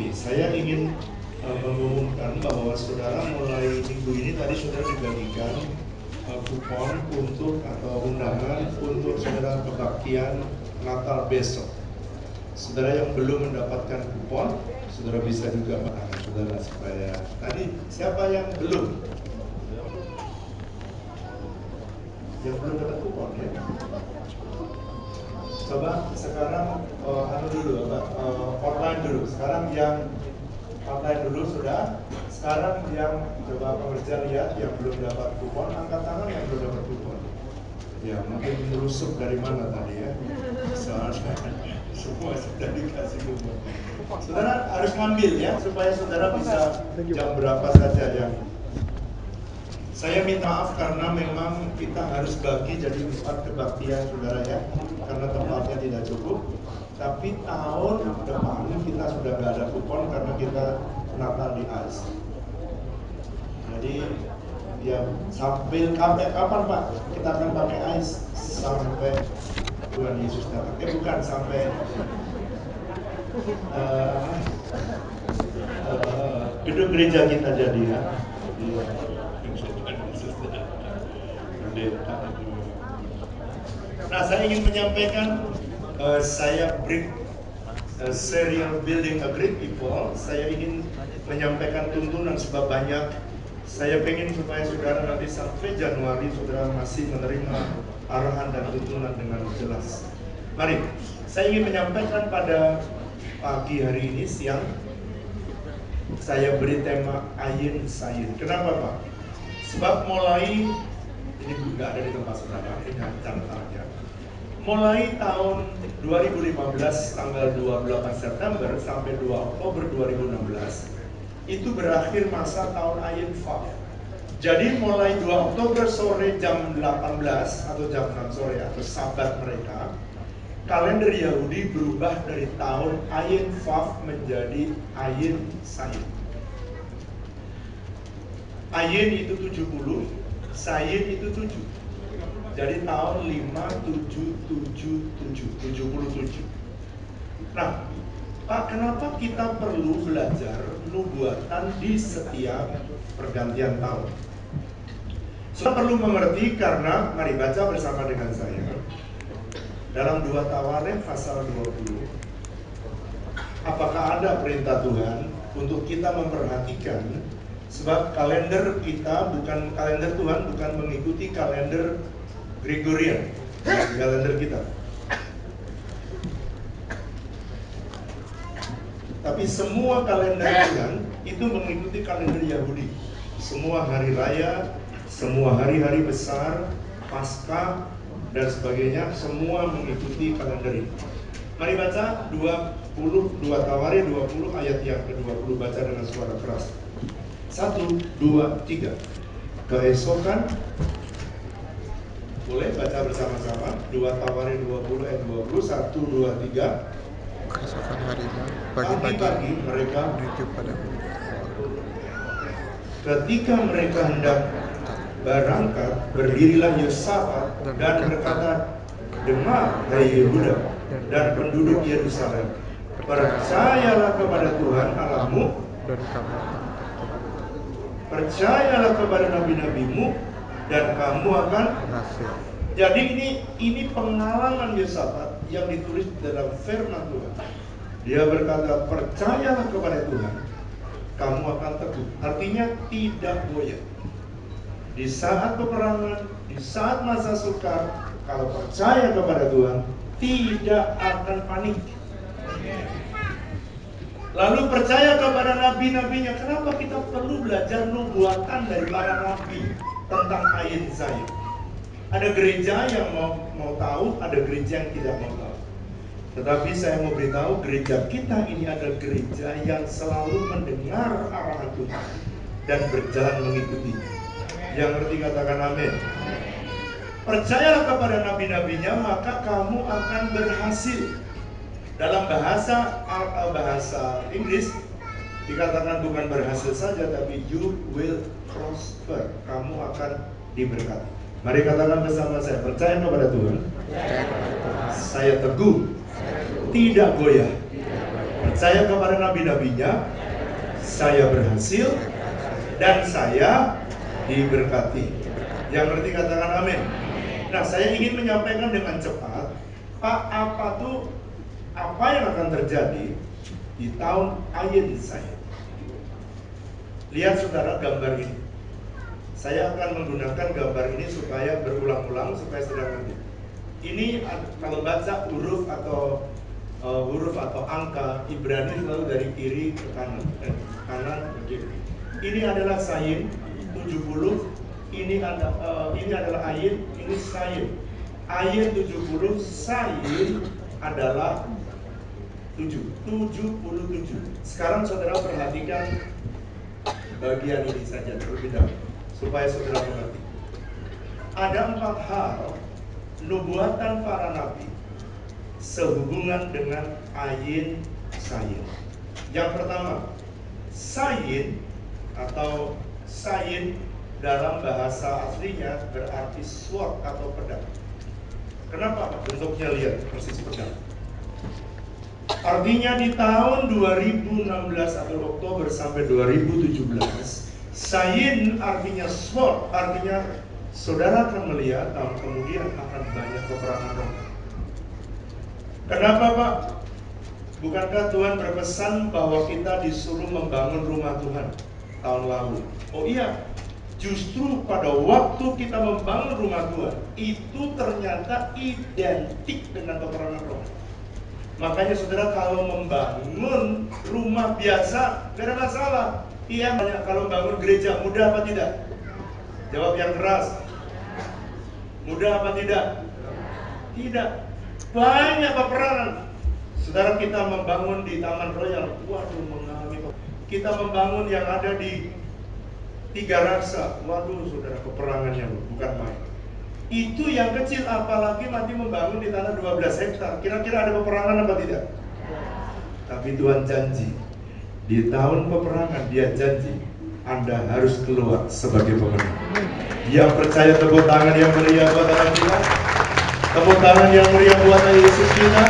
Oke, saya ingin mengumumkan bahwa saudara mulai minggu ini tadi saudara dibagikan kupon untuk atau undangan untuk saudara kebaktian Natal besok. Saudara yang belum mendapatkan kupon, saudara bisa juga menangan saudara supaya tadi siapa yang belum? Yang belum dapat kupon ya? Coba sekarang online dulu. Sekarang yang online dulu sudah. Sekarang yang coba pengerja lihat yang belum dapat kupon, angkat tangan yang belum dapat kupon. Ya mungkin menyusup dari mana tadi ya? Soalnya semua sudah dikasih kupon. Saudara harus ngambil ya supaya saudara bisa jam berapa saja yang. Saya minta maaf karena memang kita harus bagi jadi 4 kebaktian saudara ya, karena tempatnya tidak cukup. Tapi tahun depan kita sudah nggak ada kupon karena kita Natal di AIS. Jadi ya sampai kapan Pak? Kita akan pakai AIS sampai Tuhan Yesus datang. Bukan sampai gedung gereja kita jadi ya. Nah, saya ingin menyampaikan saya break serial building a great people. Saya ingin menyampaikan tuntunan sebab banyak. Saya pengen supaya saudara nanti sampai Januari saudara masih menerima arahan dan tuntunan dengan jelas. Mari, saya ingin menyampaikan pada pagi hari ini siang saya beri tema Ayin Sayin. Kenapa Pak? Sebab mulai ini nggak ada di tempat saudara, ini catatan aja. Mulai tahun 2015 tanggal 28 September sampai 2 Oktober 2016 itu berakhir masa tahun Ayin Faf. Jadi mulai 2 Oktober sore jam 18 atau jam 6 sore atau sabat mereka, kalender Yahudi berubah dari tahun Ayin Faf menjadi Ayin Sayin. Ayin itu 70, Sayin itu 7. Jadi tahun 5777. Nah, Pak, kenapa kita perlu belajar nubuatan di setiap pergantian tahun? Kita perlu mengerti karena, mari baca bersama dengan saya. Dalam 2 Tawarim pasal 20. Apakah ada perintah Tuhan untuk kita memperhatikan sebab kalender kita bukan kalender Tuhan, bukan mengikuti kalender Gregorian, kalender kita. Tapi semua kalender Tuhan itu mengikuti kalender Yahudi. Semua hari raya, semua hari-hari besar, Paskah dan sebagainya, semua mengikuti kalender ini. Mari baca 2 Tawarim 20 ayat yang ke-20, baca dengan suara keras. 1, 2, 3. Keesokan, boleh baca bersama-sama. 2 Tawarim 20 ayat 20, 1, 2, 3. Keesokan harinya, pagi-pagi mereka menuju pada ketika mereka hendak berangkat, berdirilah Yosafat dan berkata, dengar hai Yehuda dan penduduk Yerusalem, percayalah kepada Tuhan Allahmu, dan kamu percayalah kepada nabi-nabimu dan kamu akan berhasil. Jadi ini pengalaman Yosafat yang ditulis dalam firman Tuhan. Dia berkata, percayalah kepada Tuhan, kamu akan teguh. Artinya tidak goyah. Di saat peperangan, di saat masa sukar, kalau percaya kepada Tuhan, tidak akan panik. Lalu percaya kepada nabi-nabinya. Kenapa kita perlu belajar nubuatan dari para nabi tentang Ayin Sayin? Ada gereja yang mau tahu, ada gereja yang tidak mau tahu. Tetapi saya mau beritahu, gereja kita ini adalah gereja yang selalu mendengar arahan Tuhan dan berjalan mengikutinya. Yang ngerti katakan amin. Percayalah kepada nabi-nabinya, maka kamu akan berhasil. Dalam bahasa Inggris dikatakan bukan berhasil saja, tapi you will prosper. Kamu akan diberkati. Mari katakan bersama saya, percaya kepada Tuhan. Saya teguh, tidak goyah. Percaya kepada nabi-nabinya, saya berhasil dan saya diberkati. Yang ngerti katakan amin. Nah, saya ingin menyampaikan dengan cepat, Pak, apa yang akan terjadi di tahun ayin saya. Lihat saudara gambar ini. Saya akan menggunakan gambar ini supaya berulang-ulang supaya saudara ngerti. Ini kalau baca huruf atau angka Ibrani selalu dari kiri ke kanan, kanan ke kiri. Ini adalah sayin 70, ini adalah ayin, ini sayin. Ayin 70, sayin adalah 77. Sekarang saudara perhatikan bagian ini saja terlebih dahulu supaya saudara mengerti. Ada 4 hal nubuatan para nabi sehubungan dengan ayin sayin. Yang pertama, sayin atau sayin dalam bahasa aslinya berarti sword atau pedang. Kenapa? Bentuknya lihat persis pedang. Artinya di tahun 2016 atau Oktober sampai 2017, sayin artinya sword, artinya saudara akan melihat tahun kemudian akan banyak peperangan roh. Kenapa, Pak? Bukankah Tuhan berpesan bahwa kita disuruh membangun rumah Tuhan tahun lalu? Oh iya, justru pada waktu kita membangun rumah Tuhan, itu ternyata identik dengan peperangan roh. Makanya saudara kalau membangun rumah biasa, gak ada masalah. Iya, kalau membangun gereja, mudah apa tidak? Jawab yang keras. Mudah apa tidak? Tidak. Banyak peperangan. Saudara, kita membangun di Taman Royal, waduh mengalami. Kita membangun yang ada di Tiga Raksa, waduh saudara, peperangannya bukan main. Itu yang kecil, apalagi nanti membangun di tanah 12 hektar. Kira-kira ada peperangan apa tidak? Tapi Tuhan janji, di tahun peperangan Dia janji Anda harus keluar sebagai pemenang. Yang percaya tepuk tangan yang meriah buat Allah kita. Tepuk tangan yang meriah buat Yesus kita.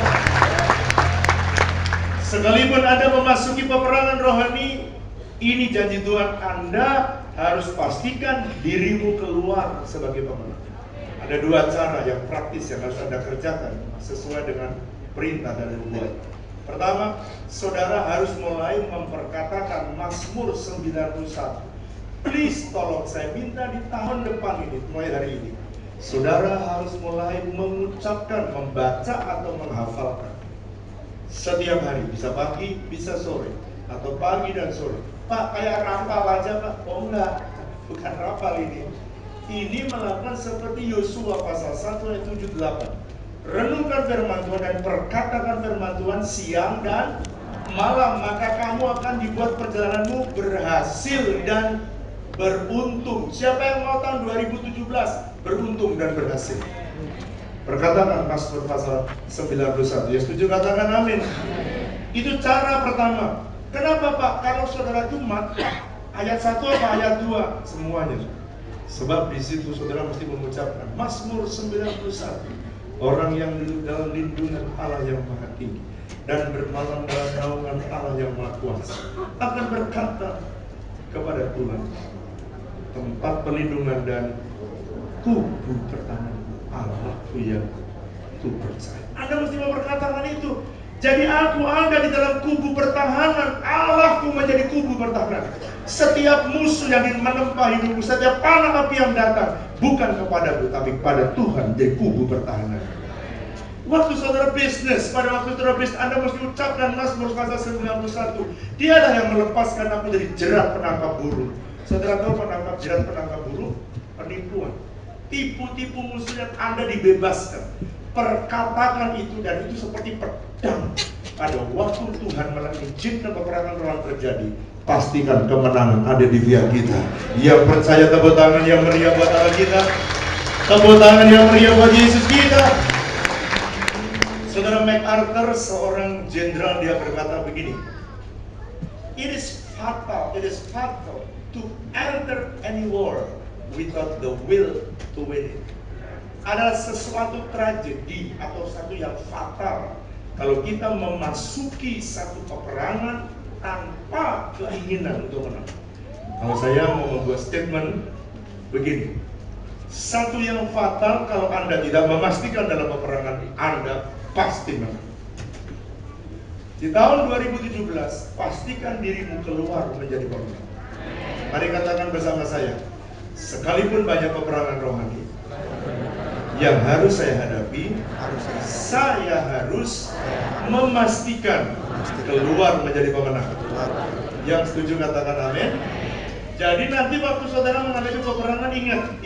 Sekalipun Anda memasuki peperangan rohani, ini janji Tuhan, Anda harus pastikan dirimu keluar sebagai pemenang. Ada 2 cara yang praktis yang harus Anda kerjakan sesuai dengan perintah dari Tuhan. Pertama, saudara harus mulai memperkatakan Mazmur 91. Please tolong saya minta di tahun depan ini, mulai hari ini, saudara harus mulai mengucapkan, membaca atau menghafalkan. Setiap hari, bisa pagi, bisa sore, atau pagi dan sore. Pak, kayak rapal aja Pak? Oh enggak, bukan rapal ini. Ini melakukan seperti Yosua pasal 1 ayat 7-8. Renungkan firman Tuhan dan perkatakan firman Tuhan siang dan malam, maka kamu akan dibuat perjalananmu berhasil dan beruntung. Siapa yang mau tahun 2017 beruntung dan berhasil? Perkatakan Mazmur pasal 91. Ya setuju katakan amin. Itu cara pertama. Kenapa Pak? Kalau saudara Jumat ayat 1 apa ayat 2? Semuanya. Sebab di situ saudara mesti mengucapkan Mazmur 91. Orang yang duduk dalam lindungan Allah yang Maha Tinggi dan bermalam dalam naungan Allah yang Maha Kuasa akan berkata kepada Tuhan, tempat perlindungan dan kubu pertahanan Allahku yang ku percaya. Anda mesti memperkatakan itu. Jadi aku ada di dalam kubu pertahanan, Allahku menjadi kubu pertahanan. Setiap musuh yang menempa hidupku, setiap panah api yang datang, bukan kepadaku, tapi kepada Tuhan jadi kubu pertahanan. Waktu saudara bisnis, pada waktu saudara bisnis, Anda mesti ucapkan Mazmur pasal 91. Dialah yang melepaskan aku dari jerat penangkap burung. Saudara tahu jerat penangkap burung? Penipuan. Tipu-tipu musuh yang Anda dibebaskan. Perkatakan itu, dan itu seperti pedang. Pada waktu Tuhan mengizinkan peperangan roh terjadi, pastikan kemenangan ada di pihak kita. Yang percaya tepuk tangan yang meriah buat Allah kita. Tepuk tangan yang meriah buat Yesus kita. Saudara MacArthur, seorang jenderal, dia berkata begini, It is fatal to enter any war without the will to win it. Adalah sesuatu tragedi atau sesuatu yang fatal kalau kita memasuki satu peperangan tanpa keinginan untuk menang. Kalau saya mau membuat statement begini, satu yang fatal kalau Anda tidak memastikan dalam peperangan, Anda pasti menang. Di tahun 2017, pastikan dirimu keluar menjadi pemenang. Mari katakan bersama saya, sekalipun banyak peperangan rohani yang harus saya hadapi, saya harus memastikan keluar menjadi pemenang. Yang setuju katakan amin. Jadi nanti waktu saudara menghadapi peperangan, ingat,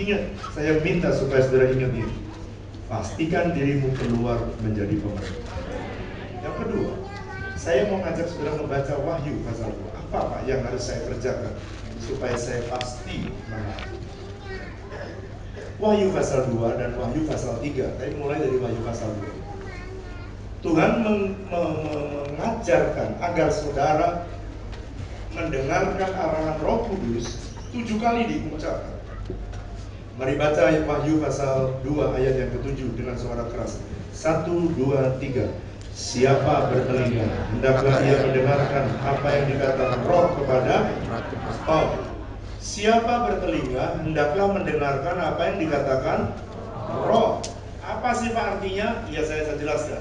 saya minta supaya saudara ingat ini. Pastikan dirimu keluar menjadi pemenang. Yang kedua, saya mau ngajak saudara membaca Wahyu pasal 2. Apa Pak yang harus saya kerjakan supaya saya pasti menang? Wahyu pasal 2 dan Wahyu pasal 3. Saya mulai dari Wahyu pasal 2. Tuhan mengajarkan agar saudara mendengarkan arahan Roh Kudus 7 kali diucapkan. Mari baca Wahyu pasal 2 ayat yang ke-7 dengan suara keras. 1, 2, 3. Siapa bertelinga, hendaklah ia mendengarkan apa yang dikatakan Roh kepada Siapa bertelinga, hendaklah mendengarkan apa yang dikatakan Roh. Apa sih Pak artinya? Ya saya jelaskan.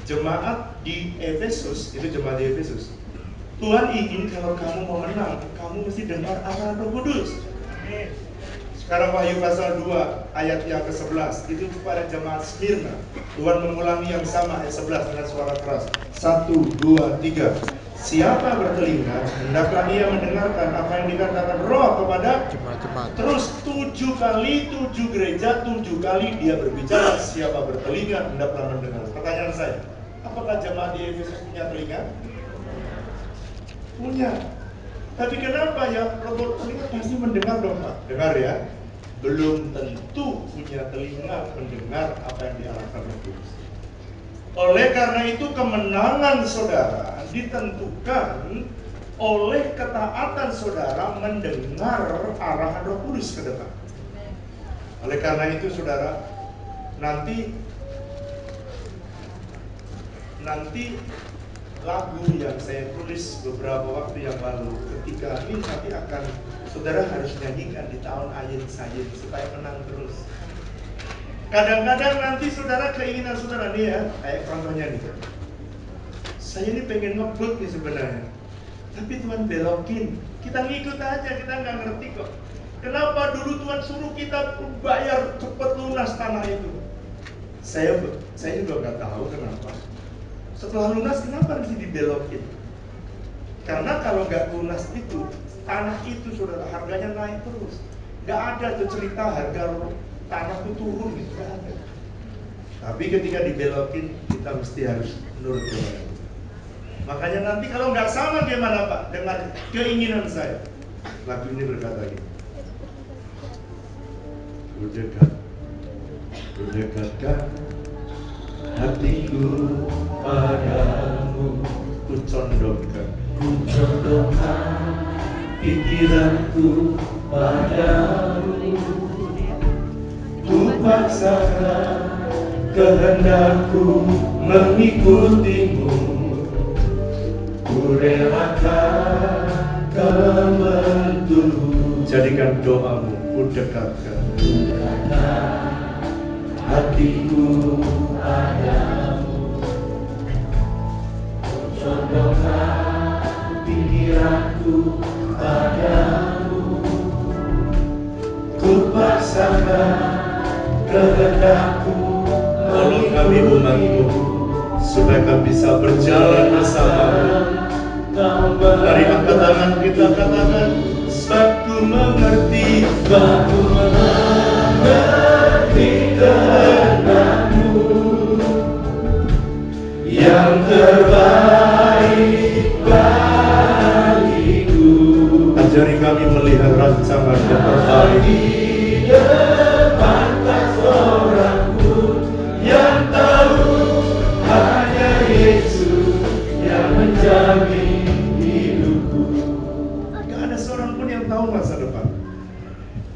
Jemaat di Efesus, itu jemaat di Efesus. Tuhan ingin kalau kamu mau menang, kamu mesti dengar arahan Roh Kudus. Sekarang Wahyu pasal 2 ayat yang ke-11, itu kepada jemaat Smyrna. Tuhan mengulangi yang sama ayat 11 dengan suara keras. 1, 2, 3. Siapa bertelinga, hendaklah ia mendengarkan apa yang dikatakan Roh kepada jemaat. Terus 7 kali, 7 gereja, 7 kali dia berbicara. Siapa bertelinga, hendaklah mendengar. Pertanyaan saya, apakah jemaat di Efesus punya telinga? Punya. Tapi kenapa ya robot telinga pasti mendengar dong Pak? Dengar ya. Belum tentu punya telinga mendengar apa yang diarahkan Roh Kudus. Oleh karena itu kemenangan saudara ditentukan oleh ketaatan saudara mendengar arahan Roh Kudus ke depan. Oleh karena itu saudara, nanti lagu yang saya tulis beberapa waktu yang lalu, ketika ini nanti akan saudara harus nyanyikan di tahun ayin-sayin supaya menang terus. Kadang-kadang nanti saudara keinginan saudara nih ya, kayak contohnya nih. Saya ini pengen ngebut nih sebenarnya, tapi Tuhan belokin. Kita ngikut aja, kita nggak ngerti kok. Kenapa dulu Tuhan suruh kita bayar cepat lunas tanah itu? Saya juga nggak tahu kenapa. Setelah lunas kenapa harus dibelokin? Karena kalau nggak lunas itu, tanah itu saudara harganya naik terus. Nggak ada tuh cerita harga tanah itu turun gitu, nggak ada. Tapi ketika dibelokin, kita mesti harus nurut kepada. Makanya nanti kalau nggak sama gimana Pak dengan keinginan saya? Lagu ini berkata gini. Kudekatkan hatiku padamu, ku condongkan pikiranku padamu, ku paksakan kehendakku mengikutimu, ku relakan kementumu. Jadikan doamu, ku dekatkan hatiku padamu, condongkan pikiranku padamu, ku paksakan kehendakku. Tolong kami umatmu supaya kami bisa berjalan bersamamu. Mari angkat tangan kita katakan, sebab ku mengerti kehendakmu yang terbaik bagiku. Ajari kami melihat rancangan yang terbaik di depan tak seorang pun yang tahu, hanya Yesus yang menjamin hidupku. Gak ada seorang pun yang tahu masa depan.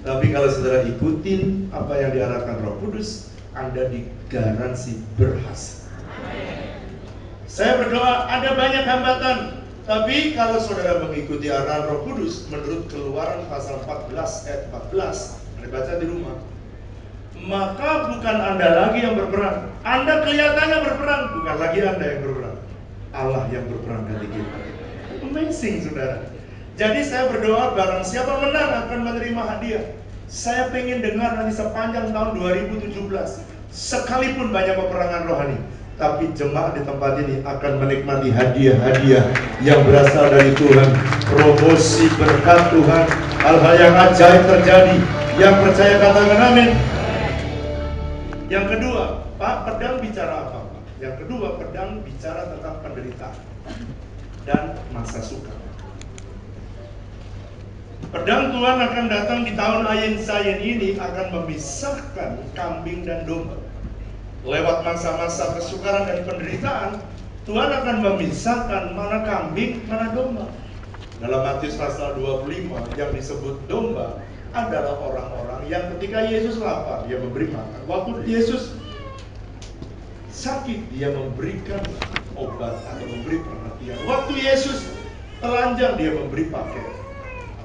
Tapi kalau saudara ikutin apa yang diarahkan Roh Kudus, Anda digaransi berhasil. Saya berdoa ada banyak hambatan, tapi kalau saudara mengikuti arahan Roh Kudus menurut Keluaran pasal 14 ayat 14, Anda baca di rumah, maka bukan Anda lagi yang berperang. Anda kelihatannya berperang, bukan lagi Anda yang berperang. Allah yang berperang ganti kita. Amazing, saudara. Jadi saya berdoa barang siapa menang akan menerima hadiah. Saya pengen dengar nanti sepanjang tahun 2017, sekalipun banyak peperangan rohani, tapi jemaat di tempat ini akan menikmati hadiah-hadiah yang berasal dari Tuhan. Promosi berkat Tuhan, hal-hal yang ajaib terjadi. Yang percaya katakan amin. Yang kedua, Pak, pedang bicara apa? Yang kedua, pedang bicara tentang penderitaan dan masa sukar. Pedang Tuhan akan datang di tahun Ayin Sayin ini akan memisahkan kambing dan domba. Lewat masa-masa kesukaran dan penderitaan, Tuhan akan memisahkan mana kambing, mana domba. Dalam Matius pasal 25 yang disebut domba adalah orang-orang yang ketika Yesus lapar, dia memberi makan. Waktu Yesus sakit, dia memberikan obat atau memberi perhatian. Waktu Yesus telanjang, dia memberi pakaian.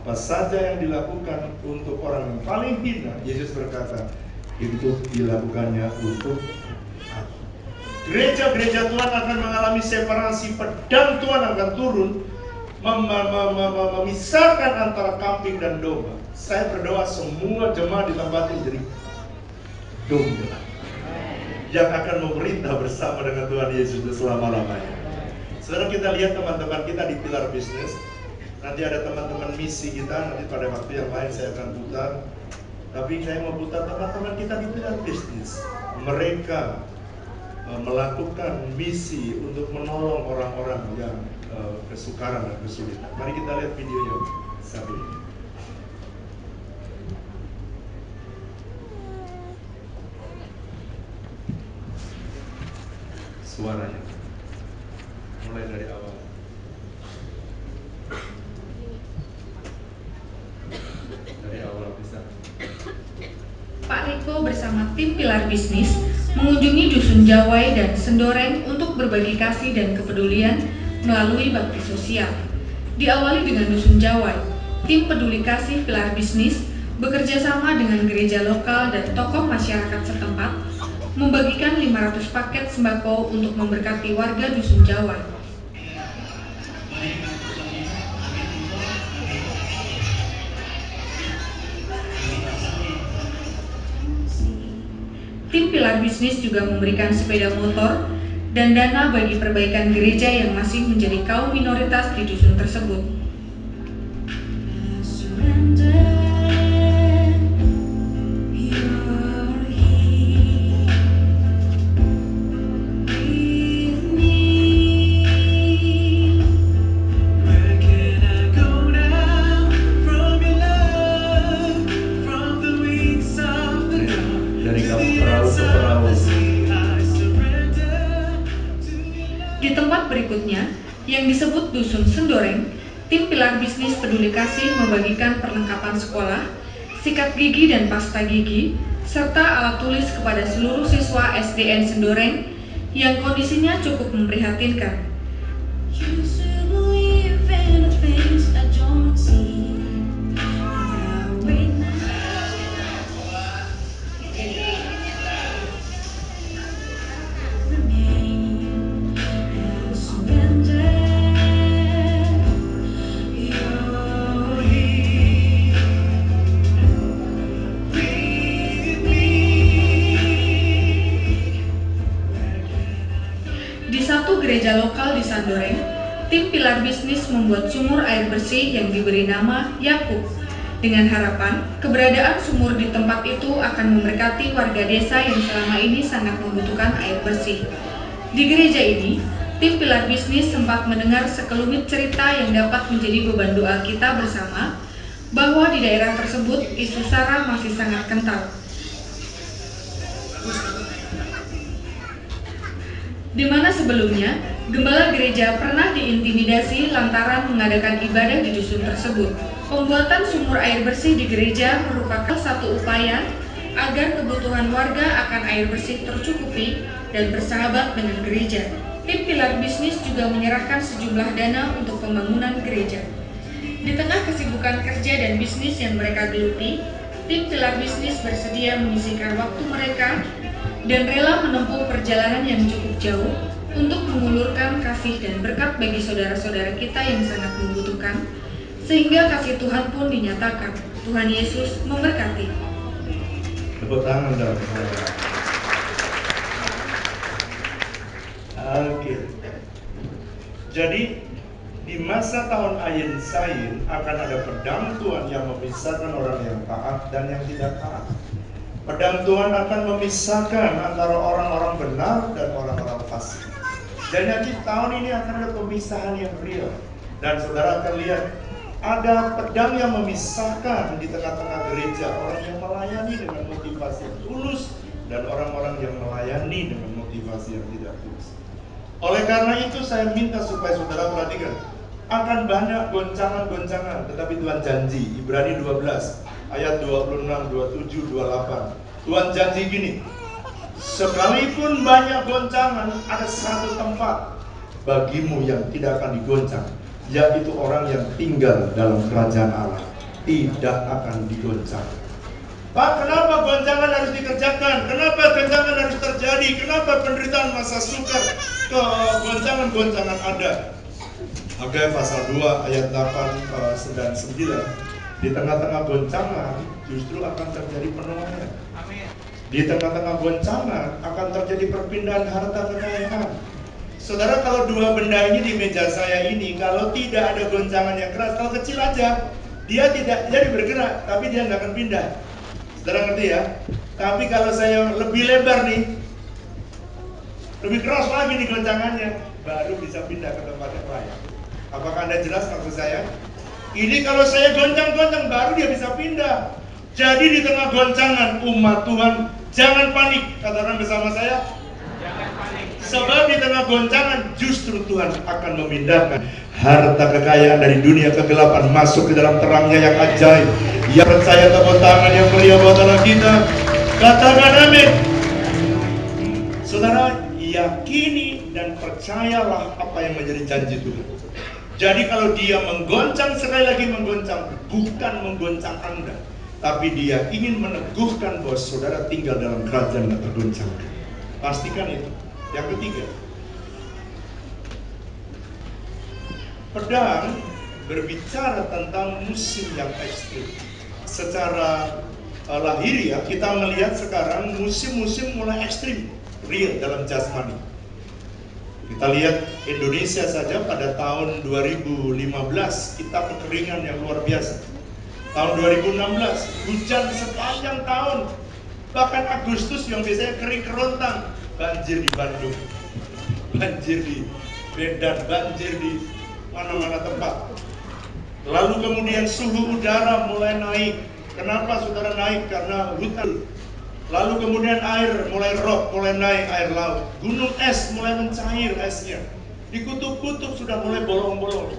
Apa saja yang dilakukan untuk orang yang paling hina, Yesus berkata, itu dilakukannya untuk aku. Gereja-gereja Tuhan akan mengalami separasi, pedang Tuhan akan turun, memisahkan antara kambing dan domba. Saya berdoa semua jemaat di tempat ini jadi domba yang akan memerintah bersama dengan Tuhan Yesus selama-lamanya. Sekarang kita lihat teman-teman kita di pilar bisnis. Nanti ada teman-teman misi kita, nanti pada waktu yang lain saya akan putar. Tapi saya mau putar teman-teman kita di pilar bisnis. Mereka melakukan misi untuk menolong orang-orang yang kesukaran dan kesulitan. Mari kita lihat videonya satu ini. Suaranya mulai dari awal. Pak Riko bersama tim Pilar Bisnis mengunjungi Dusun Jawai dan Sendoreng untuk berbagi kasih dan kepedulian melalui bakti sosial. Diawali dengan Dusun Jawai, tim peduli kasih Pilar Bisnis bekerja sama dengan gereja lokal dan tokoh masyarakat setempat membagikan 500 paket sembako untuk memberkati warga Dusun Jawai. Tim Pilar Bisnis juga memberikan sepeda motor dan dana bagi perbaikan gereja yang masih menjadi kaum minoritas di dusun tersebut. Di tempat berikutnya, yang disebut Dusun Sendoreng, tim Pilar Bisnis Peduli Kasih membagikan perlengkapan sekolah, sikat gigi dan pasta gigi, serta alat tulis kepada seluruh siswa SDN Sendoreng yang kondisinya cukup memprihatinkan. Di satu gereja lokal di Sendoreng, tim Pilar Bisnis membuat sumur air bersih yang diberi nama Yakub, dengan harapan keberadaan sumur di tempat itu akan memberkati warga desa yang selama ini sangat membutuhkan air bersih. Di gereja ini, tim Pilar Bisnis sempat mendengar sekelumit cerita yang dapat menjadi beban doa kita bersama, bahwa di daerah tersebut isu SARA masih sangat kental. Di mana sebelumnya, gembala gereja pernah diintimidasi lantaran mengadakan ibadah di dusun tersebut. Pembuatan sumur air bersih di gereja merupakan satu upaya agar kebutuhan warga akan air bersih tercukupi dan bersahabat dengan gereja. tim pilar bisnis juga menyerahkan sejumlah dana untuk pembangunan gereja. Di tengah kesibukan kerja dan bisnis yang mereka geluti, tim pilar bisnis bersedia menyisihkan waktu mereka dan rela menempuh perjalanan yang cukup jauh untuk mengulurkan kasih dan berkat bagi saudara-saudara kita yang sangat membutuhkan, sehingga kasih Tuhan pun dinyatakan. Tuhan Yesus memberkati. Tepuk tangan dong. Oke. Jadi di masa tahun Ayin Sayin akan ada pedang Tuhan yang memisahkan orang yang taat dan yang tidak taat. Pedang Tuhan akan memisahkan antara orang-orang benar dan orang-orang fasik. Dan nanti tahun ini akan ada pemisahan yang real. Dan saudara akan lihat ada pedang yang memisahkan di tengah-tengah gereja orang yang melayani dengan motivasi yang tulus dan orang-orang yang melayani dengan motivasi yang tidak tulus. Oleh karena itu saya minta supaya saudara perhatikan, akan banyak goncangan-goncangan, tetapi Tuhan janji, Ibrani 12 ayat 26, 27, 28. Tuhan janji gini, sekalipun banyak goncangan, ada satu tempat bagimu yang tidak akan digoncang, yaitu orang yang tinggal dalam kerajaan Allah, tidak akan digoncang. Pak, kenapa goncangan harus dikerjakan? Kenapa goncangan harus terjadi? Kenapa penderitaan masa sukar? Goncangan-goncangan ada. Hagai pasal 2 ayat 8 dan 9. Di tengah-tengah goncangan justru akan terjadi penuaian. Di tengah-tengah goncangan akan terjadi perpindahan harta kekayaan. Saudara, kalau dua benda ini di meja saya ini, kalau tidak ada goncangan yang keras, kalau kecil aja, dia bergerak, tapi dia nggak akan pindah. Saudara ngerti ya? Tapi kalau saya lebih lebar nih, lebih keras lagi nih goncangannya, baru bisa pindah ke tempat yang lain. Apakah Anda jelas maksud saya? Ini kalau saya goncang-goncang, baru dia bisa pindah. Jadi di tengah goncangan umat Tuhan, jangan panik. Katakan bersama saya, jangan panik. Sebab di tengah goncangan justru Tuhan akan memindahkan harta kekayaan dari dunia kegelapan masuk ke dalam terangnya yang ajaib. Yang percaya, tepuk tangan yang meriah buat Allah kita. Katakan amin. Saudara, yakini dan percayalah apa yang menjadi janji Tuhan. Jadi kalau dia menggoncang, sekali lagi menggoncang, bukan menggoncang Anda, tapi dia ingin meneguhkan bahwa saudara tinggal dalam kerajaan yang tergoncangkan. Pastikan itu. Yang ketiga, pedang berbicara tentang musim yang ekstrim. Secara lahiriah kita melihat sekarang musim-musim mulai ekstrim, real dalam jasmani. Kita lihat Indonesia saja pada tahun 2015 kita kekeringan yang luar biasa. Tahun 2016 hujan sepanjang tahun, bahkan Agustus yang biasanya kering kerontang, banjir di Bandung, banjir di Medan, banjir di mana-mana tempat. Lalu kemudian suhu udara mulai naik. Kenapa saudara naik? Karena hutan. Lalu kemudian air mulai rob, mulai naik air laut. Gunung es mulai mencair esnya. Di kutub-kutub sudah mulai bolong-bolong.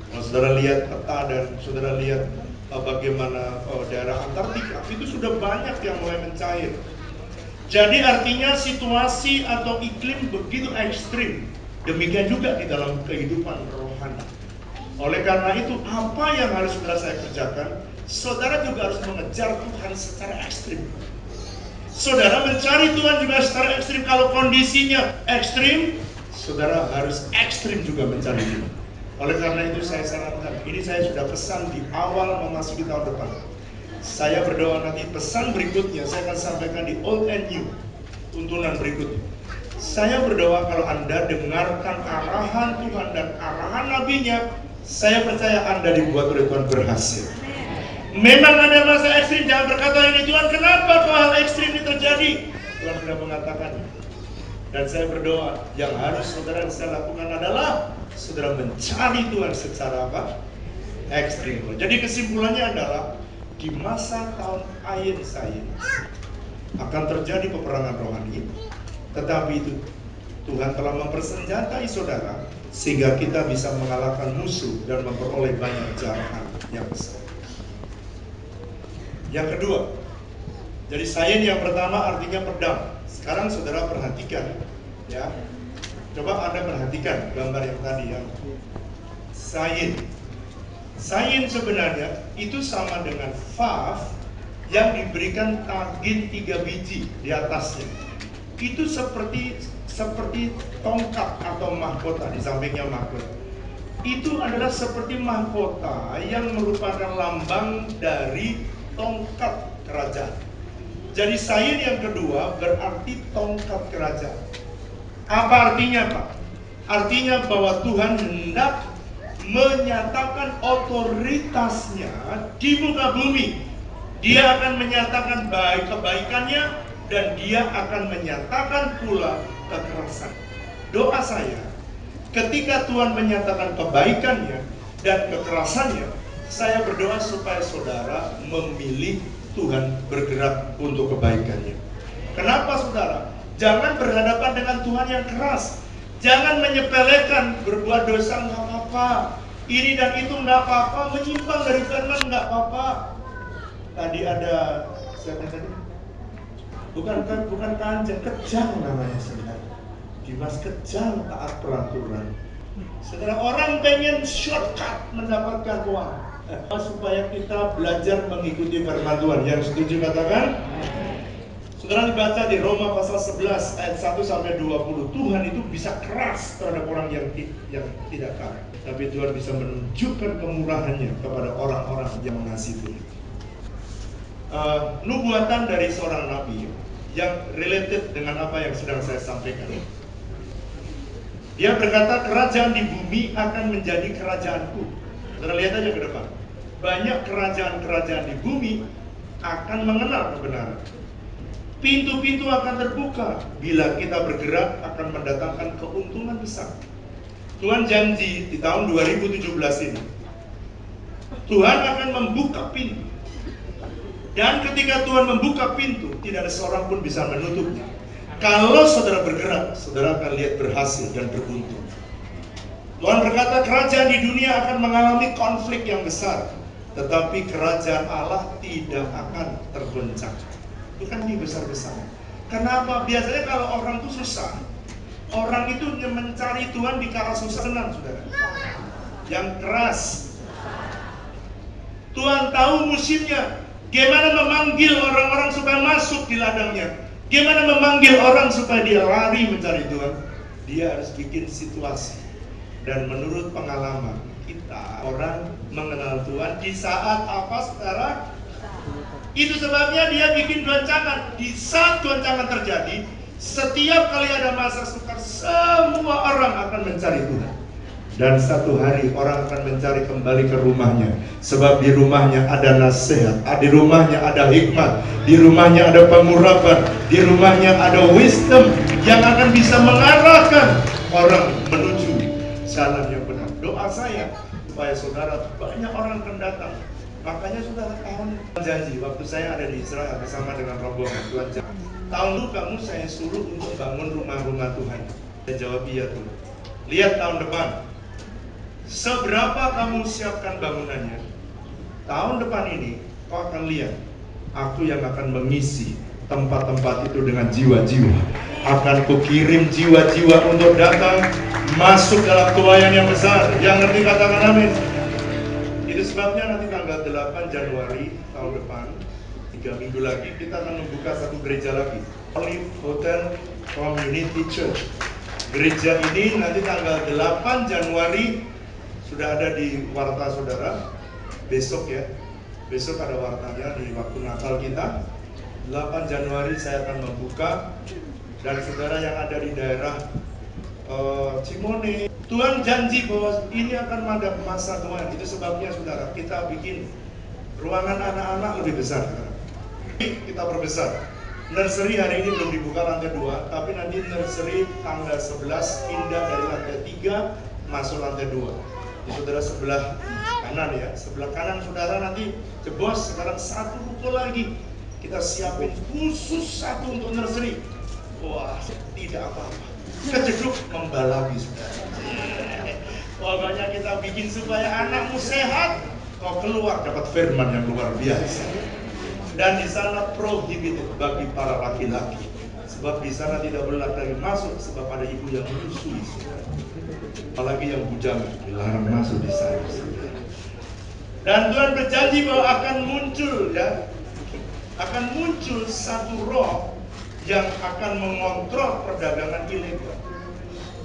Kalau saudara lihat peta dan saudara lihat bagaimana daerah Antartika, itu sudah banyak yang mulai mencair. Jadi artinya situasi atau iklim begitu ekstrim. Demikian juga di dalam kehidupan rohani. Oleh karena itu, apa yang harus saudara saya kerjakan? Saudara juga harus mengejar Tuhan secara ekstrim. Saudara mencari Tuhan juga secara ekstrim. Kalau kondisinya ekstrim, saudara harus ekstrim juga mencari Tuhan. Oleh karena itu saya sarankan, ini saya sudah pesan di awal memasuki tahun depan. Saya berdoa nanti pesan berikutnya saya akan sampaikan di Old and New, tuntunan berikutnya. Saya berdoa kalau Anda dengarkan arahan Tuhan dan arahan Nabi-Nya, saya percaya Anda dibuat oleh Tuhan berhasil. Memang ada masa ekstrim, jangan berkata ini Tuhan kenapa kok hal ekstrim ini terjadi. Tuhan sudah mengatakan. Dan saya berdoa, yang harus saudara bisa lakukan adalah saudara mencari Tuhan secara apa? Ekstrim. Jadi kesimpulannya adalah di masa tahun Ayin Sayin akan terjadi peperangan rohani, tetapi itu Tuhan telah mempersenjatai saudara sehingga kita bisa mengalahkan musuh dan memperoleh banyak jarahan yang besar. Yang kedua, jadi Sayin yang pertama artinya pedang. Sekarang saudara perhatikan ya, Coba Anda perhatikan gambar yang tadi yang sayin. Sayin sebenarnya itu sama dengan vav yang diberikan tagin 3 biji di atasnya. Itu seperti tongkat atau mahkota, di sampingnya mahkota. Itu adalah seperti mahkota yang merupakan lambang dari tongkat kerajaan. Jadi sayin yang kedua berarti tongkat kerajaan. Apa artinya, Pak? Artinya bahwa Tuhan hendak menyatakan otoritasnya di muka bumi. Dia akan menyatakan baik kebaikannya dan dia akan menyatakan pula kekerasan. Doa saya, ketika Tuhan menyatakan kebaikannya dan kekerasannya, saya berdoa supaya saudara memilih Tuhan bergerak untuk kebaikannya. Kenapa saudara? Jangan berhadapan dengan Tuhan yang keras. Jangan menyepelekan, berbuat dosa nggak apa-apa, ini dan itu nggak apa-apa, menyimpang dari firman nggak apa-apa. Tadi ada siapa tadi? Bukan kanjeng, kejam namanya saudara. Dimas kejam taat peraturan. Saudara, orang pengen shortcut mendapatkan uang. Supaya kita belajar mengikuti firman Tuhan. Yang setuju katakan? Saudara, dibaca di Roma pasal 11 ayat 1 sampai 20. Tuhan itu bisa keras terhadap orang yang tidak taat. Tapi Tuhan bisa menunjukkan kemurahannya kepada orang-orang yang mengasihi Tuhan. Nubuatan dari seorang nabi yang related dengan apa yang sedang saya sampaikan. Dia berkata, kerajaan di bumi akan menjadi kerajaanku. Saudara lihat aja ke depan. Banyak kerajaan-kerajaan di bumi akan mengenal kebenaran. Pintu-pintu akan terbuka bila kita bergerak akan mendatangkan keuntungan besar. Tuhan janji di tahun 2017 ini Tuhan akan membuka pintu. Dan ketika Tuhan membuka pintu, tidak ada seorang pun bisa menutupnya. Kalau saudara bergerak, saudara akan lihat berhasil dan beruntung. Tuhan berkata kerajaan di dunia akan mengalami konflik yang besar, tetapi kerajaan Allah tidak akan tergoncang. Bukan ini besar-besar. Kenapa? Biasanya kalau orang itu susah, orang itu mencari Tuhan di kala susah senang, saudara. Yang keras. Tuhan tahu musimnya. Gimana memanggil orang-orang supaya masuk di ladangnya. Gimana memanggil orang supaya dia lari mencari Tuhan. Dia harus bikin situasi. Dan menurut pengalaman kita, orang mengenal Tuhan di saat apa, saudara? Itu sebabnya dia bikin goncangan. Di saat goncangan terjadi, setiap kali ada masa sukar, semua orang akan mencari Tuhan. Dan satu hari orang akan mencari kembali ke rumahnya. Sebab di rumahnya ada nasihat, di rumahnya ada hikmat, di rumahnya ada pengurapan, di rumahnya ada wisdom yang akan bisa mengarahkan orang menuju jalan yang benar. Doa saya supaya saudara banyak orang akan datang. Makanya saudara tahun janji waktu saya ada di Israel bersama dengan rombongan Tuhan janji, tahun lalu kamu saya suruh untuk bangun rumah-rumah Tuhan. Saya jawab iya Tuhan. Lihat tahun depan, seberapa kamu siapkan bangunannya. Tahun depan ini kau akan lihat aku yang akan mengisi tempat-tempat itu dengan jiwa-jiwa. Akan kukirim jiwa-jiwa untuk datang masuk dalam tuayan yang besar. Yang ngerti katakan amin. Itu sebabnya nanti tanggal 8 Januari tahun depan, 3 minggu lagi, kita akan membuka satu gereja lagi, Olive Hotel Community Church. Gereja ini nanti tanggal 8 Januari sudah ada di warta saudara. Besok ya, besok ada wartanya di waktu Natal kita. 8 Januari saya akan membuka. Dan saudara yang ada di daerah Cimone, Tuhan janji bahwa ini akan ada masa Tuhan. Itu sebabnya saudara, kita bikin ruangan anak-anak lebih besar. Kita perbesar. Nursery hari ini belum dibuka lantai 2, tapi nanti nursery tanggal 11 pindah dari lantai 3 masuk lantai 2. Di saudara sebelah kanan ya, sebelah kanan saudara nanti jebos. Sekarang satu ruko lagi kita siapin khusus satu untuk nursery. Wah, tidak apa-apa, kejeduk membalabi saudara. Pokoknya kita bikin supaya anakmu sehat, kau keluar dapat firman yang luar biasa. Dan di sana prohibited bagi para laki-laki. Sebab di sana tidak boleh laki-laki masuk, sebab ada ibu yang menyusui, saudara. Apalagi yang bujang dilarang masuk di sana, saudara. Dan Tuhan berjanji bahwa akan muncul satu roh yang akan mengontrol perdagangan ilegal.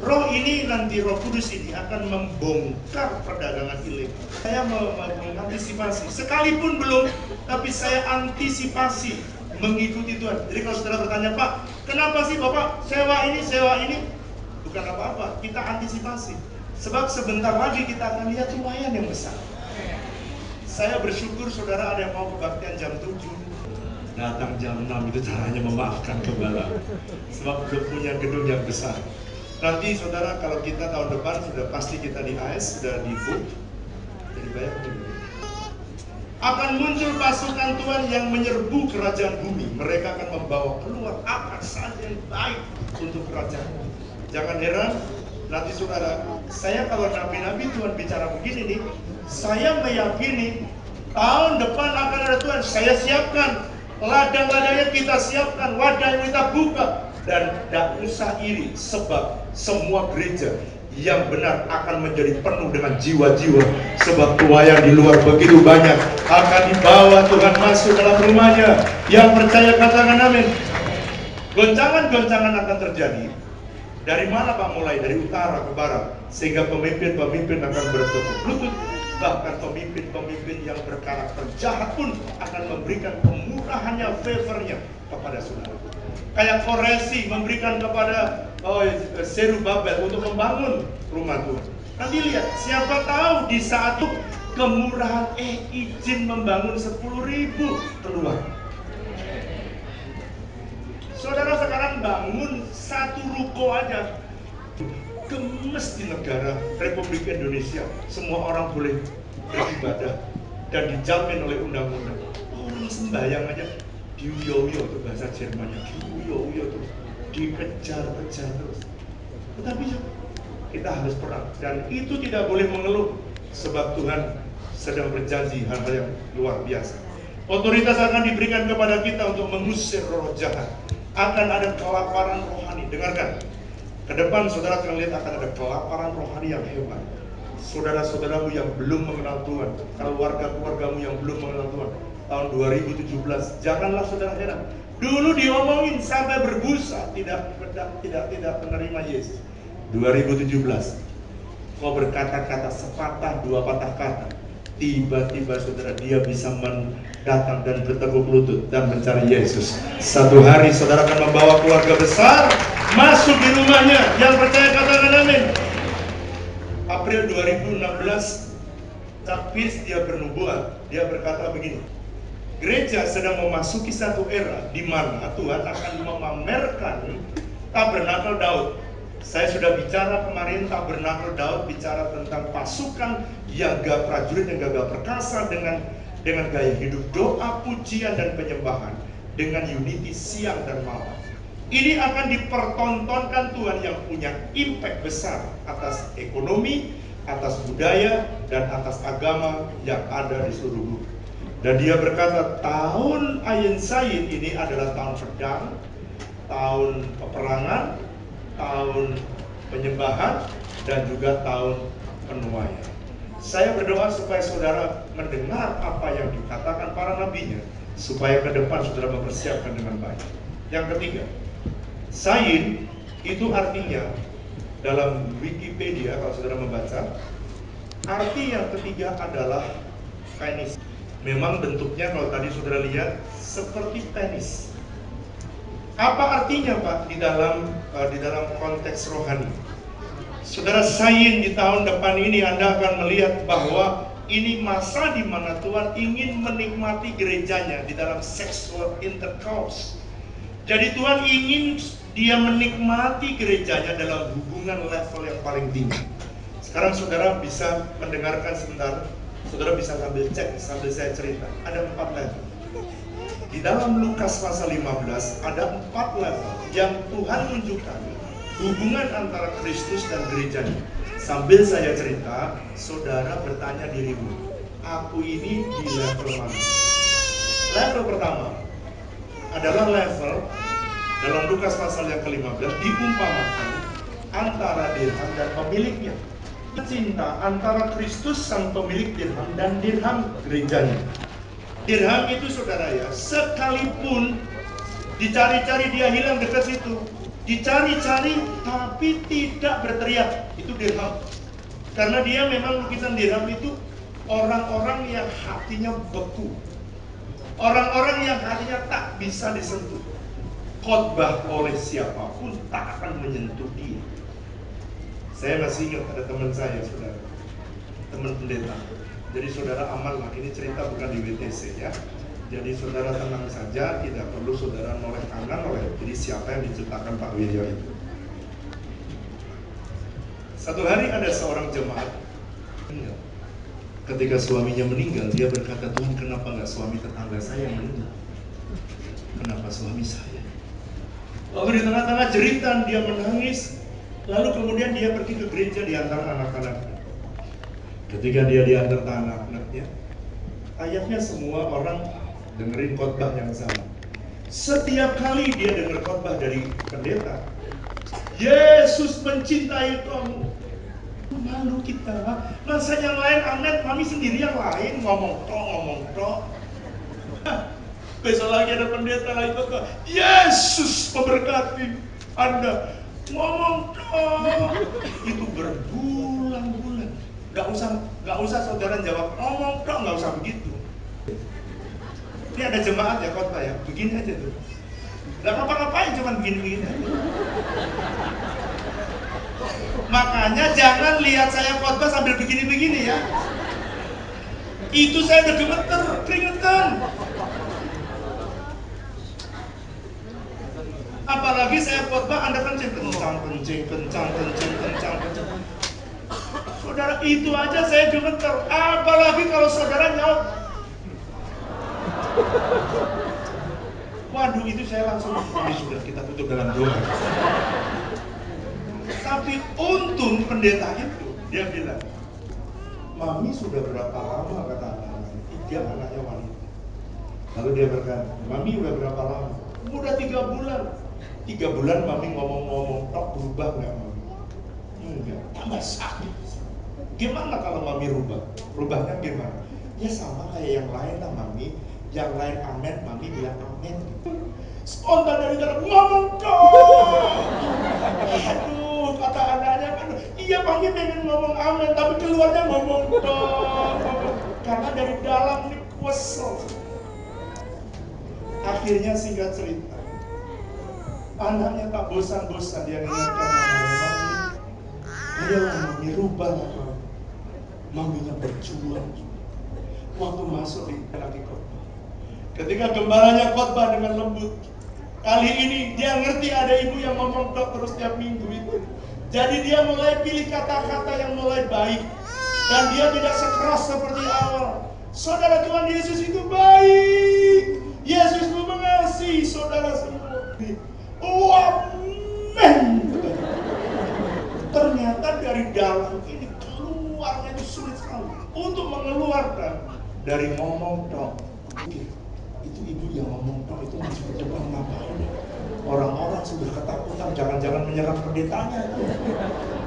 Roh ini nanti, Roh Kudus ini akan membongkar perdagangan ilegal. Saya mengantisipasi, sekalipun belum, tapi saya antisipasi mengikuti Tuhan. Jadi kalau saudara bertanya, Pak, kenapa sih Bapak sewa ini? Bukan apa-apa, kita antisipasi. Sebab sebentar lagi kita akan lihat lumayan yang besar. Saya bersyukur saudara ada yang mau kebaktian jam 7, datang jam 6, itu caranya memaafkan gembala. Sebab belum punya gedung yang besar. Nanti saudara, kalau kita tahun depan sudah pasti kita di AS, sudah di book, jadi banyak dulu. Akan muncul pasukan Tuhan yang menyerbu kerajaan bumi. Mereka akan membawa keluar apa saja yang baik untuk kerajaan. Jangan heran, nanti saudara, saya kalau nabi-nabi Tuhan bicara begini nih, saya meyakini tahun depan akan ada Tuhan. Saya siapkan ladang-ladangnya, kita siapkan wadah yang kita buka. Dan tidak usah iri, sebab semua gereja yang benar akan menjadi penuh dengan jiwa-jiwa. Sebab tuayan di luar begitu banyak, akan dibawa Tuhan masuk dalam rumahnya. Yang percaya katakan amin. Goncangan-goncangan akan terjadi. Dari mana Pak? Mulai dari utara ke barat, sehingga pemimpin-pemimpin akan bertukuk lutut. Bahkan pemimpin-pemimpin yang berkarakter jahat pun akan memberikan kemurahannya, favornya kepada saudara. Kayak Koresi memberikan kepada Zerubabel untuk membangun rumah Tuhan. Nanti lihat, siapa tahu di saat itu kemurahan izin membangun 10.000 keluar. Saudara sekarang bangun satu ruko aja, gemes di negara Republik Indonesia. Semua orang boleh beribadah dan dijamin oleh undang-undang. Orang sembahyang aja diuyo-uyo, itu bahasa Jermannya, diuyo-uyo terus, dikejar-kejar terus. Tetapi kita harus perang, dan itu tidak boleh mengeluh, sebab Tuhan sedang berjanji hal-hal yang luar biasa. Otoritas akan diberikan kepada kita untuk mengusir roh jahat. Akan ada kelaparan rohani. Dengarkan, ke depan saudara akan lihat akan ada kelaparan rohani yang hebat. Saudara-saudaramu yang belum mengenal Tuhan, keluarga-keluargamu yang belum mengenal Tuhan, tahun 2017, janganlah saudara heran. Dulu diomongin sampai berbusa, tidak menerima Yesus. 2017, kau berkata-kata sepatah dua patah kata, tiba-tiba saudara, dia bisa datang dan bertekuk lutut dan mencari Yesus. Satu hari saudara akan membawa keluarga besar masuk di rumahnya. Yang percaya katakan amin. April 2016, Capis dia bernubuat, dia berkata begini, gereja sedang memasuki satu era di mana Tuhan akan memamerkan tabernakel Daud. Saya sudah bicara kemarin, tabernakel Daud bicara tentang pasukan yang prajurit yang gagah perkasa dengan gaya hidup doa, pujian dan penyembahan, dengan unity siang dan malam. Ini akan dipertontonkan Tuhan yang punya impact besar atas ekonomi, atas budaya dan atas agama yang ada di seluruh bumi. Dan dia berkata, tahun Ayin Sayin ini adalah tahun pedang, tahun peperangan, tahun penyembahan, dan juga tahun penuaian. Saya berdoa supaya saudara mendengar apa yang dikatakan para nabinya, supaya ke depan saudara mempersiapkan dengan baik. Yang ketiga, Sayin itu artinya dalam Wikipedia, kalau saudara membaca, arti yang ketiga adalah penis. Memang bentuknya kalau tadi saudara lihat seperti penis. Apa artinya Pak di dalam konteks rohani? Saudara, Sayin di tahun depan ini Anda akan melihat bahwa ini masa di mana Tuhan ingin menikmati gerejanya di dalam sexual intercourse. Jadi Tuhan ingin dia menikmati gerejanya dalam hubungan level yang paling tinggi. Sekarang saudara bisa mendengarkan sebentar. Saudara bisa sambil cek, sambil saya cerita. Ada 4 level. Di dalam Lukas pasal 15 ada 4 level yang Tuhan menunjukkan hubungan antara Kristus dan gerejanya. Sambil saya cerita, saudara bertanya dirimu, aku ini di level mana? Level pertama adalah level Dalam Lukas pasal yang ke-15 diumpamakan antara dirham dan pemiliknya. Cinta antara Kristus sang pemilik dirham dan dirham gerejanya. Dirham itu saudara ya, sekalipun dicari-cari dia hilang dekat situ, dicari-cari tapi tidak berteriak, itu dirham. Karena dia memang lukisan dirham itu orang-orang yang hatinya beku, orang-orang yang hatinya tak bisa disentuh. Khotbah oleh siapapun tak akan menyentuh dia. Saya masih ingat ada teman saya, saudara, teman pendeta. Jadi saudara aman lah, ini cerita bukan di WTC ya. Jadi saudara tenang saja, tidak perlu saudara noleh kanan, noleh kiri siapa yang diceritakan Pak Wiryo itu. Satu hari ada seorang jemaat meninggal. Ketika suaminya meninggal, dia berkata, Tuhan kenapa nggak suami tetangga saya yang meninggal? Kenapa suami saya? Lalu di tengah-tengah jeritan dia menangis. Lalu kemudian dia pergi ke gereja diantar anak-anaknya. Ketika dia diantar anak-anaknya, ayatnya semua orang dengerin khotbah yang sama. Setiap kali dia dengar khotbah dari pendeta, Yesus mencintai kamu. Malu kita, masa yang lain anet, mami sendiri yang lain ngomong tok. Besok lagi ada pendeta lagi khotbah, Yesus memberkati Anda. Ngomong dong, itu berbulan-bulan. Gak usah saudara jawab ngomong dong, gak usah begitu. Ini ada jemaat ya khotbah ya, begini aja tuh. Gak ngapa-ngapain, cuma begini-begini aja. Makanya jangan lihat saya khotbah sambil begini-begini ya. Itu saya udah gemeter, keringetan. Apalagi saya khotbah Anda kencing. Saudara, itu aja saya gemeter. Apalagi kalau saudara nyaut. Waduh, itu saya langsung, ini sudah kita tutup dalam doa. Tapi untung pendeta itu, dia bilang, Mami sudah berapa lama, kata anak-anak, 3 anaknya wanita. Lalu dia berkata, Mami udah berapa lama? Udah 3 bulan. 3 bulan Mami ngomong-ngomong, tok berubah nggak Mami? Enggak, tambah sakit. Gimana kalau Mami rubah? Rubahnya gimana? Ya sama kayak yang lain lah Mami. Yang lain amin, Mami bilang amin. Spontan dari dalam, ngomong dong. Aduh, kata anaknya kan, iya Mami pengen ngomong amin, tapi keluarnya ngomong dong. Karena dari dalam ini kesel. Akhirnya singkat cerita, anaknya tak bosan-bosan dia mengingatkan mamanya, Mami, ayolah Mami, rubahlah Mami. Maminya berjuang. Waktu masuk di lagi khotbah, ketika gembalanya khotbah dengan lembut, kali ini dia ngerti ada ibu yang ngomong dok terus tiap minggu itu. Jadi dia mulai pilih kata-kata yang mulai baik, dan dia tidak sekeras seperti awal. Saudara, Tuhan Yesus itu baik. Yesus mengasihi saudara semua. Amen. Ternyata dari dalam ini keluarnya itu sulit sekali untuk mengeluarkan dari ngomong dong. Itu ibu yang ngomong dong itu masuk ke depan ngapain? Orang-orang sudah ketakutan, jangan-jangan menyerang pendetanya.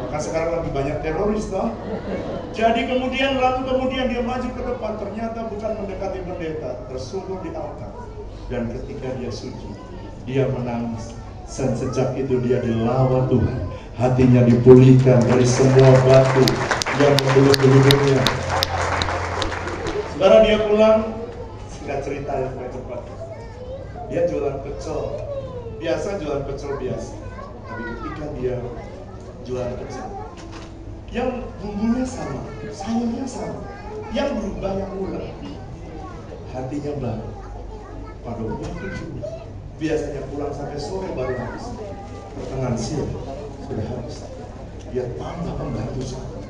Maka sekarang lebih banyak teroris dong. Jadi kemudian dia maju ke depan, ternyata bukan mendekati pendeta, tersungkur di altar. Dan ketika dia sujud, dia menangis. Dan sejak itu dia dilawan Tuhan, hatinya dipulihkan dari semua batu yang membelenggu-belenggunya. Saudara, dia pulang, singkat cerita yang saya cepat. Dia jualan pecel, biasa jualan pecel biasa. Tapi ketika dia jualan pecel, yang bumbunya sama, sayurnya sama, yang berubah yang ulang, hatinya baru. Pada waktu itu biasanya pulang sampai sore baru habis, pertengahan siang sudah habis. Dia tambah pembantu satu,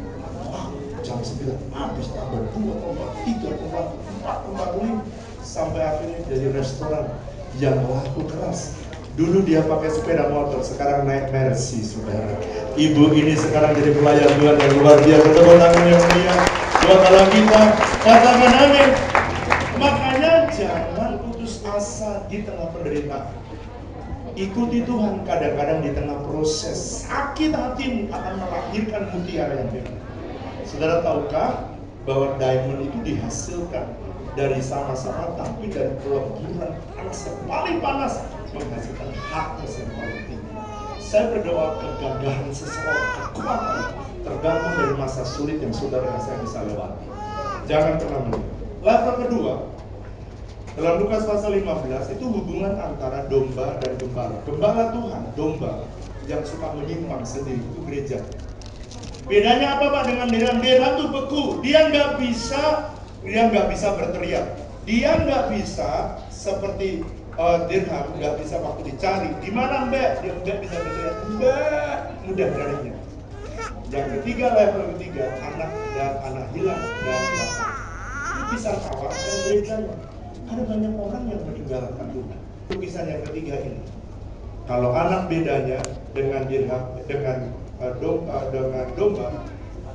jam 9 habis, tambah 2 pembantu, 3 pembantu, 4 pembantu, sampai akhirnya jadi restoran yang laku keras. Dulu dia pakai sepeda motor, sekarang naik Mercy, saudara. Ibu ini sekarang jadi pelayan Tuhan yang luar biasa. Tepuk tangan yang mulia buat Allah kita, katakan amin. Makanya jangan putus asa di tengah penderitaan. Ikuti Tuhan, kadang-kadang di tengah proses sakit hatimu akan melahirkan mutiara yang hebat. Saudara tahukah bahwa diamond itu dihasilkan dari sama-sama, tapi dari peleburan panas yang paling panas menghasilkan hardness yang paling tinggi. Saya berdoa kegagahan seseorang, kekuatan tergantung dari masa sulit yang saudara dan saya bisa lewati. Jangan pernah menyerah. Level kedua, dalam Lukas pasal 15 itu hubungan antara domba dan gembala. Gembala Tuhan, domba yang suka menyimpang sendiri, itu gereja. Bedanya apa Pak dengan dirham? Dirham itu beku, dia nggak bisa berteriak, dia nggak bisa seperti dirham, nggak bisa waktu dicari. Gimana Mbak? Dia nggak bisa berteriak, Mbak, mudah carinya. Yang ketiga, level ketiga, anak hilang dan bapak. Ini kisah kawan dan gerejanya. Ada banyak orang yang meninggalkan Tuhan. Lukisan yang ketiga ini. Kalau anak bedanya dengan dirham, dengan domba,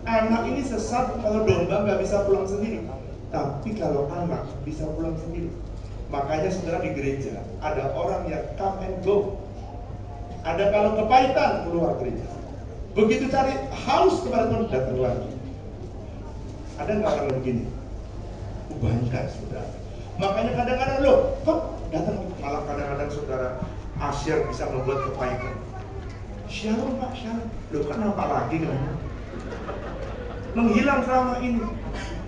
anak ini sesat kalau domba nggak bisa pulang sendiri. Tapi kalau anak bisa pulang sendiri. Makanya saudara di gereja ada orang yang come and go. Ada kalau kepahitan keluar gereja. Begitu cari haus kepada Tuhan datang lagi. Ada nggak orang begini? Banyak saudara. Makanya kadang-kadang loh, kok datang malah kadang-kadang saudara asyir bisa membuat kepahitan. Shalom Pak, shalom. Loh kenapa lagi kan? Menghilang selama ini.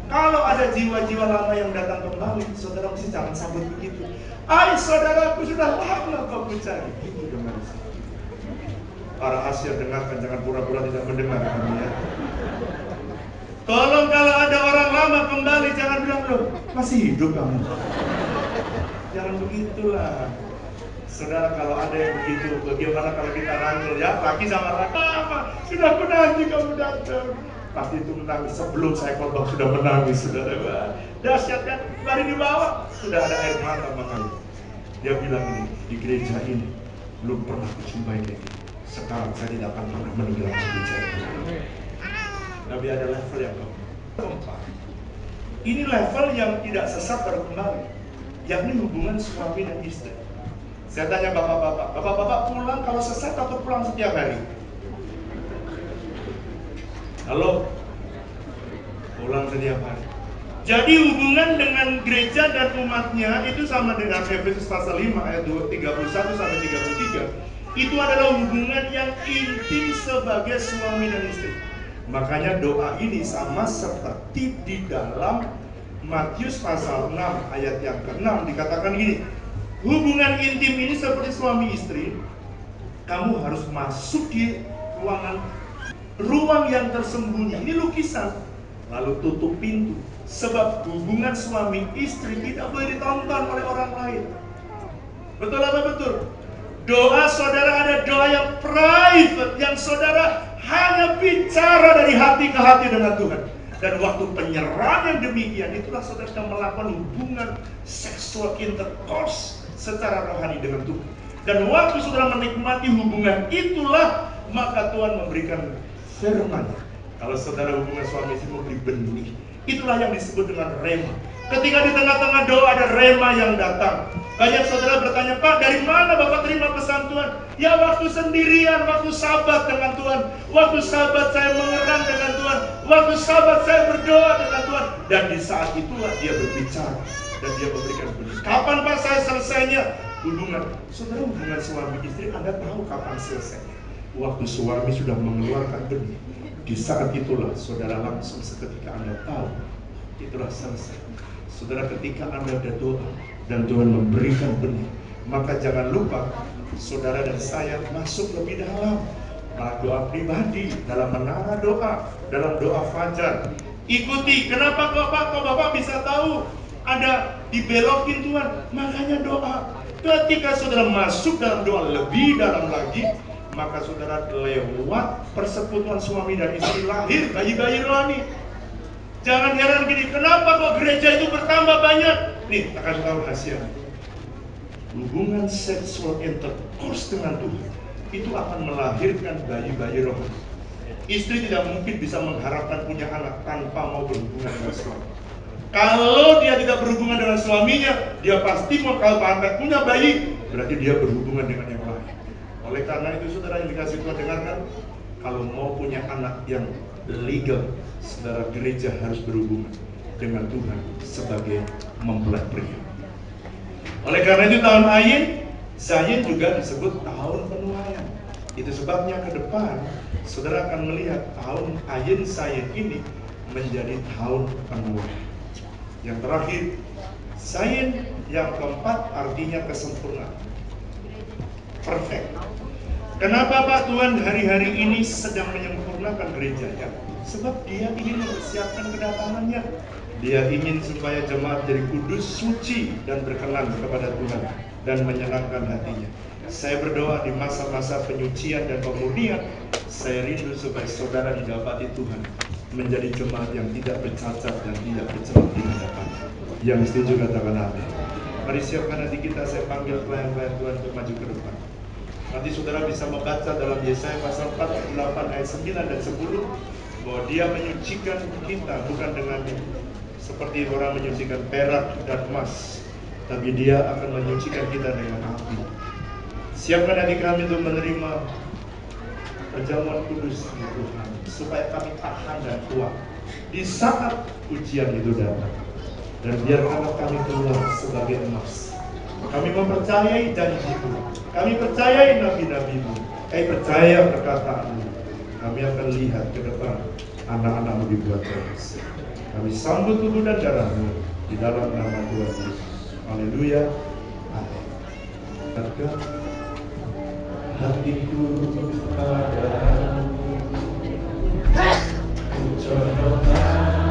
Kalau ada jiwa-jiwa lama yang datang kembali, saudara mesti jangan sambut begitu. Ay saudaraku sudah lama kau mencari. Itu dengan para asyir dengarkan, jangan pura-pura tidak mendengar ya. Tolong kalau ada orang lama kembali jangan bilang loh masih hidup kamu. Jangan begitulah. Saudara kalau ada yang begitu, bagaimana kalau kita rangkul ya laki sama laki, sudah menanti kamu datang. Pasti itu menangis sebelum saya khotbah sudah menangis saudara. Dahsyat kan, mari dibawa sudah ada air mata makanya. Dia bilang ini di gereja ini belum pernah kucumpai kayak gini. Sekarang saya tidak akan pernah meninggalkan gereja ini. Tapi ada level yang keempat. Ini level yang tidak sesat baru kembali, yakni hubungan suami dan istri. Saya tanya bapak-bapak pulang kalau sesat atau pulang setiap hari? Halo? Pulang setiap hari. Jadi hubungan dengan gereja dan umatnya itu sama dengan Efesus pasal 5 ayat 31 sampai 33. Itu adalah hubungan yang intim sebagai suami dan istri. Makanya doa ini sama seperti di dalam Matius pasal 6 ayat yang ke-6 dikatakan gini. Hubungan intim ini seperti suami istri. Kamu harus masuk di ruang yang tersembunyi. Ini lukisan. Lalu tutup pintu. Sebab hubungan suami istri tidak boleh ditonton oleh orang lain. Betul apa betul? Doa saudara ada doa yang private, yang saudara hanya bicara dari hati ke hati dengan Tuhan. Dan waktu penyerahan yang demikian, itulah saudara sedang melakukan hubungan seksual intercourse secara rohani dengan Tuhan. Dan waktu saudara menikmati hubungan itulah, maka Tuhan memberikan firman. Kalau saudara hubungan suami istri memberi benih, itulah yang disebut dengan rema. Ketika di tengah-tengah doa ada rema yang datang. Banyak saudara bertanya, Pak, dari mana Bapak terima pesan Tuhan? Ya waktu sendirian, waktu sabat dengan Tuhan. Waktu sabat saya mengerang dengan Tuhan. Waktu sabat saya berdoa dengan Tuhan. Dan di saat itulah dia berbicara. Dan dia memberikan benih. Kapan Pak saya selesainya? Hubungan. Saudara hubungan suami istri, Anda tahu kapan selesainya? Waktu suami sudah mengeluarkan benih. Di saat itulah saudara langsung seketika Anda tahu. Itulah selesai. Saudara ketika Anda berdoa dan Tuhan memberikan benih, maka jangan lupa saudara dan saya masuk lebih dalam doa pribadi, dalam menara doa, dalam doa fajar. Ikuti. Kenapa kok Bapak bisa tahu ada dibelokin Tuhan? Makanya doa. Ketika saudara masuk dalam doa lebih dalam lagi, maka saudara lewat persekutuan suami dan istri lahir bayi-bayi rohani. Jangan heran gini, kenapa kok gereja itu bertambah banyak? Nih, akan tahu rahasia. Hubungan seksual intercourse dengan Tuhan itu akan melahirkan bayi-bayi rohani. Istri tidak mungkin bisa mengharapkan punya anak tanpa mau berhubungan dengan suami. Kalau dia tidak berhubungan dengan suaminya, dia pasti mau kalau sampai punya bayi, berarti dia berhubungan dengan yang lain. Oleh karena itu saudara yang dikasih Tuhan dengarkan, kalau mau punya anak yang legal, saudara, gereja harus berhubungan dengan Tuhan sebagai mempelai pria. Oleh karena itu tahun Ayin, Zayin juga disebut tahun penuaian. Itu sebabnya ke depan saudara akan melihat tahun Ayin Zayin ini menjadi tahun penuaian. Yang terakhir, Zayin yang keempat artinya kesempurnaan. Perfect. Kenapa Pak Tuhan hari-hari ini sedang menyempurnakan gerejanya? Sebab dia ingin mempersiapkan kedatangannya. Dia ingin supaya jemaat jadi kudus, suci, dan berkenan kepada Tuhan dan menyenangkan hatinya. Saya berdoa di masa-masa penyucian dan pemurnian, saya rindu supaya saudara didapati Tuhan menjadi jemaat yang tidak bercacat dan tidak bercelah di hadapannya. Yang setuju katakan amin. Mari siapkan hati kita, saya panggil pelayan-pelayan Tuhan untuk maju ke depan. Nanti saudara bisa membaca dalam Yesaya pasal 48 ayat 9 dan 10 bahwa dia menyucikan kita bukan dengan seperti orang menyucikan perak dan emas, tapi dia akan menyucikan kita dengan api. Siapkan hati kami untuk menerima perjamuan kudus di Tuhan, supaya kami tahan dan kuat di saat ujian itu datang. Dan biarkanlah kami keluar sebagai emas. Kami mempercayai janji-Mu, kami percayai nabi-nabi-Mu, kami percaya perkataan-Mu. Kami akan lihat ke depan anak-anak-Mu dibuat bebas. Kami sambut tubuh dan darah-Mu di dalam nama Tuhan Yesus. Haleluya. Amin. Hatiku padamu, ku condongkan